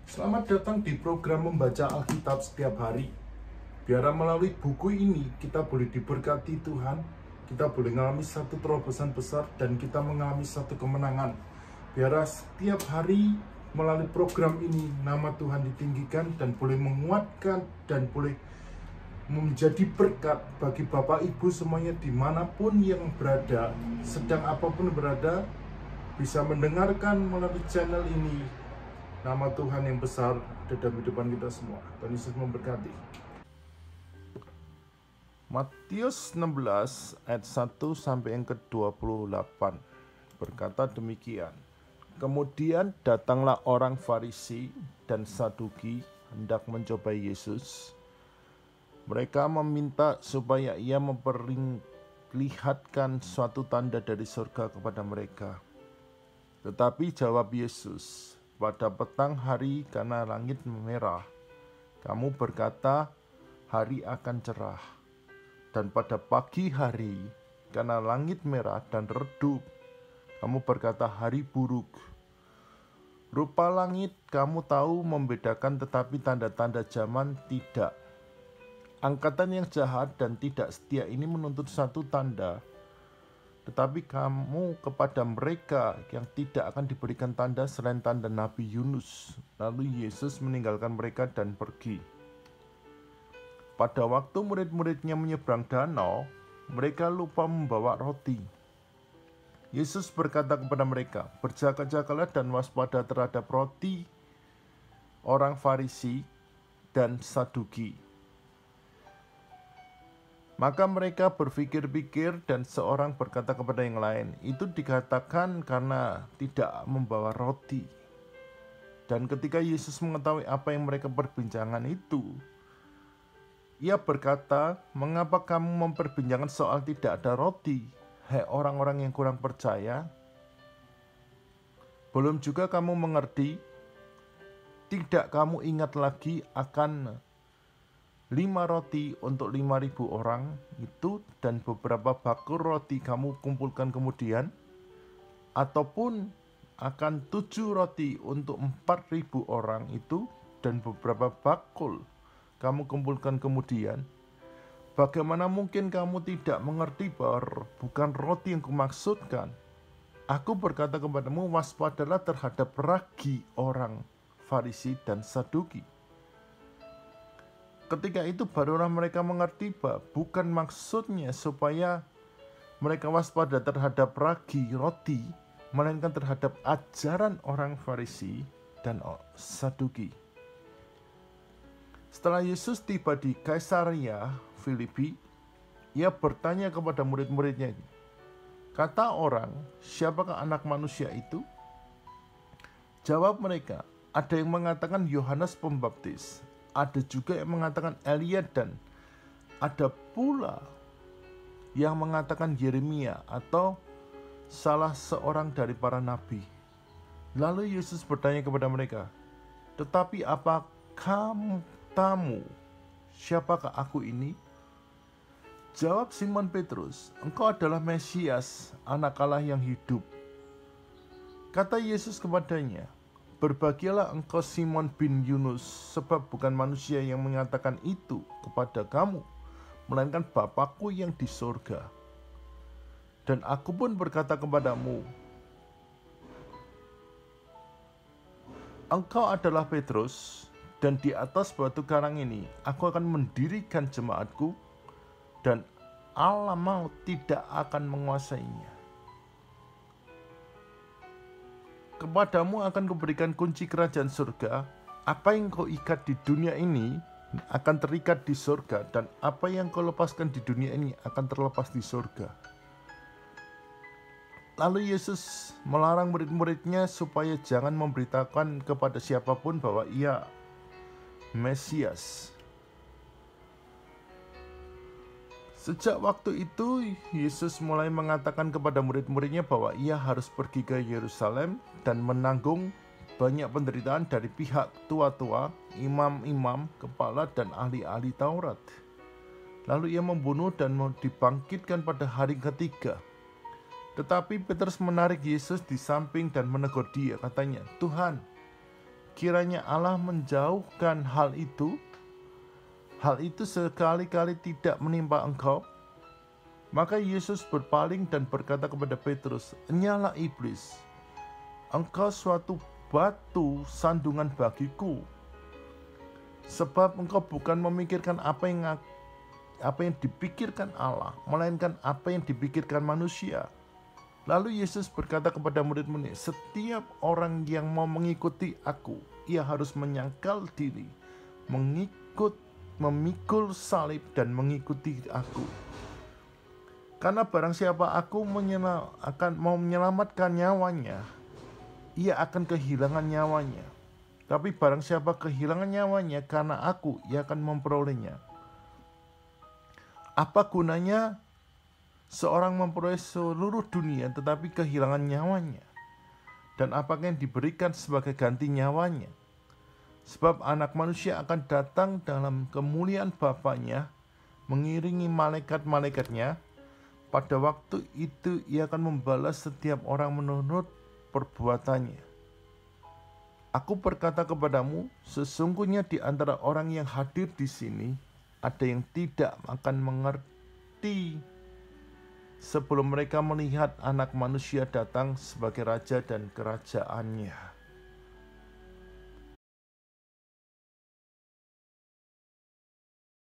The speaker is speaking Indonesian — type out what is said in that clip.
Selamat datang di program membaca Alkitab setiap hari. Biar melalui buku ini kita boleh diberkati Tuhan, kita boleh mengalami satu terobosan besar dan kita mengalami satu kemenangan. Biar setiap hari melalui program ini nama Tuhan ditinggikan dan boleh menguatkan dan boleh menjadi berkat bagi Bapak Ibu semuanya dimanapun yang berada, sedang apapun berada, bisa mendengarkan melalui channel ini. Nama Tuhan yang besar ada dalam kehidupan kita semua. Tuhan Yesus memberkati. Matius 16 ayat 1 sampai yang ke-28 berkata demikian. Kemudian datanglah orang Farisi dan Saduki hendak mencobai Yesus. Mereka meminta supaya ia memperlihatkan suatu tanda dari surga kepada mereka. Tetapi jawab Yesus, pada petang hari karena langit merah, kamu berkata hari akan cerah. Dan pada pagi hari karena langit merah dan redup, kamu berkata hari buruk. Rupa langit kamu tahu membedakan, tetapi tanda-tanda zaman tidak. Angkatan yang jahat dan tidak setia ini menuntut satu tanda, tetapi kamu kepada mereka yang tidak akan diberikan tanda selain tanda Nabi Yunus. Lalu Yesus meninggalkan mereka dan pergi. Pada waktu murid-muridnya menyeberang danau, mereka lupa membawa roti. Yesus berkata kepada mereka, berjaga-jagalah dan waspada terhadap roti orang Farisi dan Saduki. Maka mereka berpikir-pikir dan seorang berkata kepada yang lain, itu dikatakan karena tidak membawa roti. Dan ketika Yesus mengetahui apa yang mereka perbincangan itu, ia berkata, mengapa kamu memperbincangkan soal tidak ada roti, hai orang-orang yang kurang percaya? Belum juga kamu mengerti? Tidak kamu ingat lagi akan 5 roti untuk 5.000 orang itu dan beberapa bakul roti kamu kumpulkan kemudian, ataupun akan 7 roti untuk 4.000 orang itu dan beberapa bakul kamu kumpulkan kemudian? Bagaimana mungkin kamu tidak mengerti bahwa bukan roti yang kumaksudkan? Aku berkata kepadamu, waspadalah terhadap ragi orang Farisi dan Saduki. Ketika itu barulah mereka mengerti bahwa bukan maksudnya supaya mereka waspada terhadap ragi roti, melainkan terhadap ajaran orang Farisi dan Saduki. Setelah Yesus tiba di Kaisaria Filipi, ia bertanya kepada murid-muridnya, kata orang, siapakah anak manusia itu? Jawab mereka, ada yang mengatakan Yohanes Pembaptis, ada juga yang mengatakan Elia, dan ada pula yang mengatakan Yeremia atau salah seorang dari para nabi. Lalu Yesus bertanya kepada mereka, tetapi apa kamu tahu siapakah aku ini? Jawab Simon Petrus, engkau adalah Mesias, anak Allah yang hidup. Kata Yesus kepadanya, berbahagialah engkau Simon bin Yunus, sebab bukan manusia yang mengatakan itu kepada kamu, melainkan Bapakku yang di surga. Dan aku pun berkata kepadamu, engkau adalah Petrus, dan di atas batu karang ini aku akan mendirikan jemaatku, dan alam maut tidak akan menguasainya. Kepadamu akan kuberikan kunci kerajaan surga. Apa yang kau ikat di dunia ini akan terikat di surga, dan apa yang kau lepaskan di dunia ini akan terlepas di surga. Lalu Yesus melarang murid-muridnya supaya jangan memberitakan kepada siapapun bahwa ia Mesias. Sejak waktu itu, Yesus mulai mengatakan kepada murid-muridnya bahwa ia harus pergi ke Yerusalem dan menanggung banyak penderitaan dari pihak tua-tua, imam-imam, kepala, dan ahli-ahli Taurat. Lalu ia membunuh dan dibangkitkan pada hari ketiga. Tetapi Petrus menarik Yesus di samping dan menegur dia, katanya, Tuhan, kiranya Allah menjauhkan hal itu sekali-kali tidak menimpa engkau. Maka Yesus berpaling dan berkata kepada Petrus, "Enyalah iblis, engkau suatu batu sandungan bagiku, sebab engkau bukan memikirkan apa yang dipikirkan Allah, melainkan apa yang dipikirkan manusia." Lalu Yesus berkata kepada murid-murid, "Setiap orang yang mau mengikuti aku, ia harus menyangkal diri, memikul salib dan mengikuti aku. Karena barang siapa mau menyelamatkan nyawanya, ia akan kehilangan nyawanya. Tapi barang siapa kehilangan nyawanya karena aku, ia akan memperolehnya. Apa gunanya seorang memperoleh seluruh dunia tetapi kehilangan nyawanya? Dan apakah yang diberikan sebagai ganti nyawanya? Sebab anak manusia akan datang dalam kemuliaan Bapanya, mengiringi malaikat-malaikatnya. Pada waktu itu ia akan membalas setiap orang menurut perbuatannya. Aku berkata kepadamu, sesungguhnya di antara orang yang hadir di sini, ada yang tidak akan mengerti sebelum mereka melihat Anak Manusia datang sebagai Raja dan kerajaannya."